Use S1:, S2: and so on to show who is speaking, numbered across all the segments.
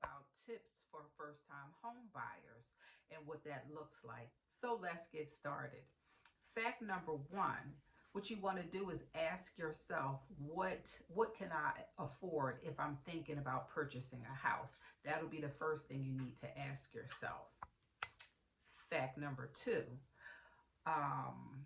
S1: about tips for first-time home buyers and what that looks like. So let's get started. Fact number one, what you want to do is ask yourself, what can I afford if I'm thinking about purchasing a house? That'll be the first thing you need to ask yourself. Fact number two, um,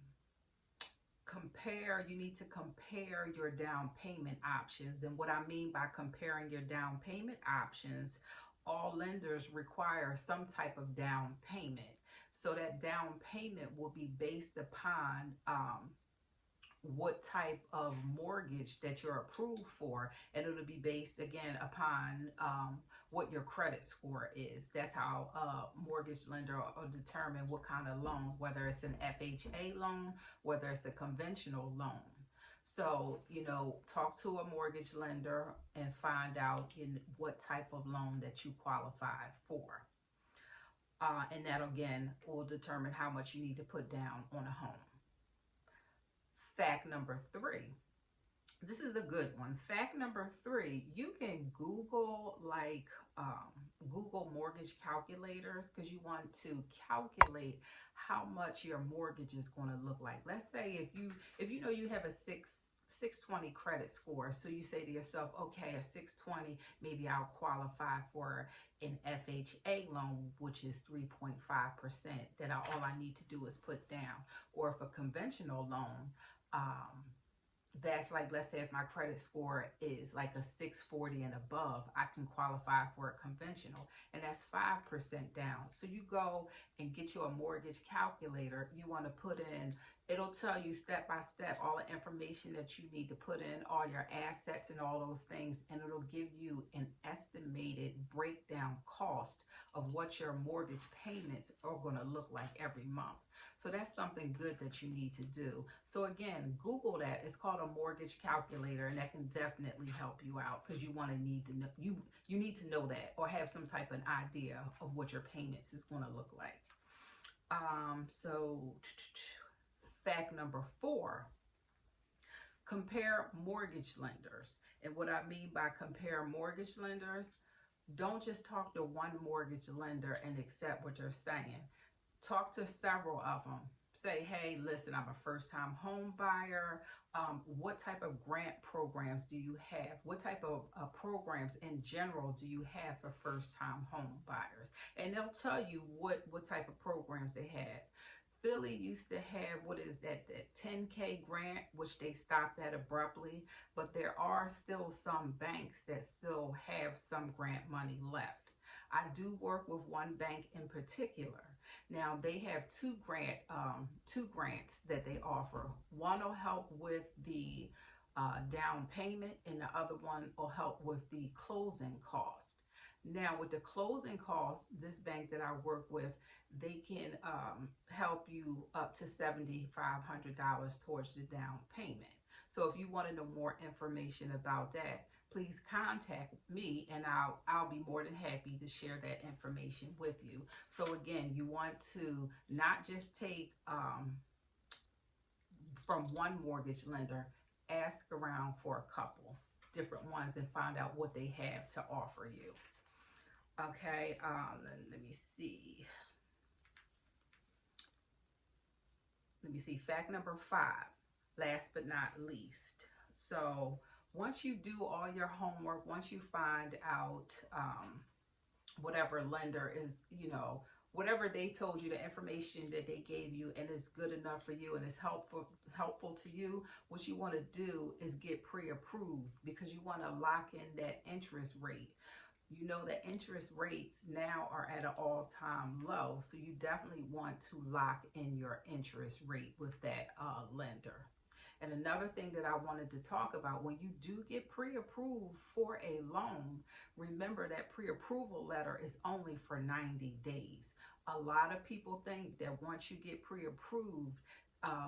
S1: you need to compare your down payment options. And what I mean by comparing your down payment options, all lenders require some type of down payment. So that down payment will be based upon what type of mortgage that you're approved for, and it'll be based again upon what your credit score is. That's how a mortgage lender will determine what kind of loan, whether it's an FHA loan, whether it's a conventional loan. So, talk to a mortgage lender and find out what type of loan that you qualify for. And that again will determine how much you need to put down on a home. Fact number three. This is a good one. Fact number three, you can Google Google mortgage calculators, because you want to calculate how much your mortgage is going to look like. Let's say if you know you have a 620 credit score, so you say to yourself, okay, a 620, maybe I'll qualify for an FHA loan, which is 3.5%, that all I need to do is put down. Or if a conventional loan, that's like, let's say if my credit score is like a 640 and above, I can qualify for a conventional, and that's 5% down. So you go and get you a mortgage calculator. You want to put in, it'll tell you step by step all the information that you need to put in, all your assets and all those things, and it'll give you an estimated breakdown cost of what your mortgage payments are going to look like every month. So that's something good that you need to do. So again, Google that. It's called a mortgage calculator, and that can definitely help you out, because you need to know, you need to know that, or have some type of idea of what your payments is going to look like. So fact number four, compare mortgage lenders. And what I mean by compare mortgage lenders, don't just talk to one mortgage lender and accept what they're saying. Talk to several of them. Say, hey, listen, I'm a first-time home buyer. What type of grant programs do you have? What type of programs in general do you have for first-time home buyers? And they'll tell you what type of programs they have. Philly used to have, what is that 10K grant, which they stopped that abruptly, but there are still some banks that still have some grant money left. I do work with one bank in particular. Now they have two grants that they offer. One will help with the down payment, and the other one will help with the closing cost. Now with the closing costs, this bank that I work with, they can help you up to $7,500 towards the down payment. So if you want to know more information about that, please contact me, and I'll be more than happy to share that information with you. So again, you want to not just take from one mortgage lender, ask around for a couple different ones and find out what they have to offer you. Okay, let me see. Fact number five, last but not least. So once you do all your homework, once you find out whatever lender is, whatever they told you, the information that they gave you, and it's good enough for you and it's helpful to you, what you want to do is get pre-approved, because you want to lock in that interest rate. You know that interest rates now are at an all-time low, so you definitely want to lock in your interest rate with that lender. And another thing that I wanted to talk about, when you do get pre-approved for a loan, remember that pre-approval letter is only for 90 days. A lot of people think that once you get pre-approved,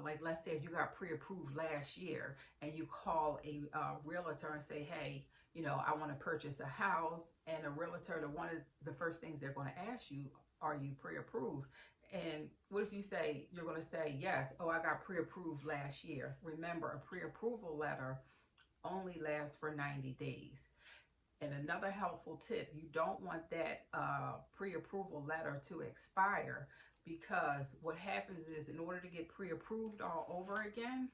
S1: like let's say if you got pre-approved last year and you call a realtor and say, hey, I want to purchase a house, and a realtor, one of the first things they're going to ask you, are you pre-approved? And what if you say, you're going to say, yes, oh, I got pre-approved last year. Remember, a pre-approval letter only lasts for 90 days. And another helpful tip, you don't want that pre-approval letter to expire, because what happens is, in order to get pre-approved all over again,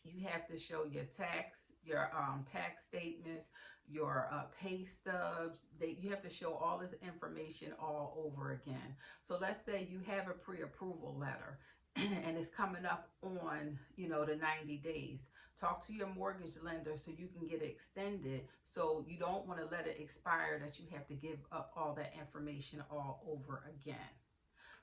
S1: you have to show your tax statements, your pay stubs. You have to show all this information all over again. So let's say you have a pre-approval letter and it's coming up on, the 90 days. Talk to your mortgage lender so you can get it extended. So you don't want to let it expire, that you have to give up all that information all over again.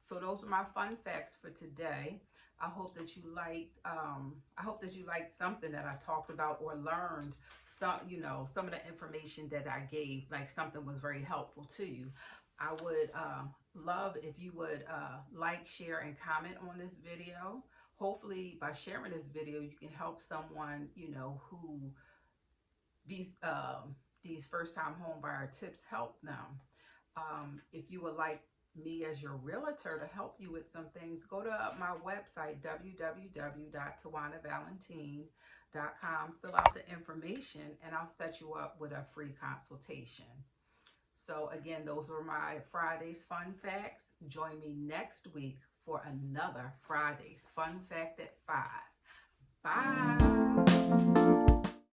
S1: So those are my fun facts for today. I hope that you liked. I hope that you liked something that I talked about, or learned some of the information that I gave. Like, something was very helpful to you. I would love if you would like, share, and comment on this video. Hopefully, by sharing this video, you can help someone who these first-time home buyer tips help them. If you would like me as your realtor to help you with some things, go to my website, www.tawana.valentin.com. Fill out the information and I'll set you up with a free consultation. So again, those were my Friday's fun facts. Join me next week for another Friday's fun fact at 5. Bye.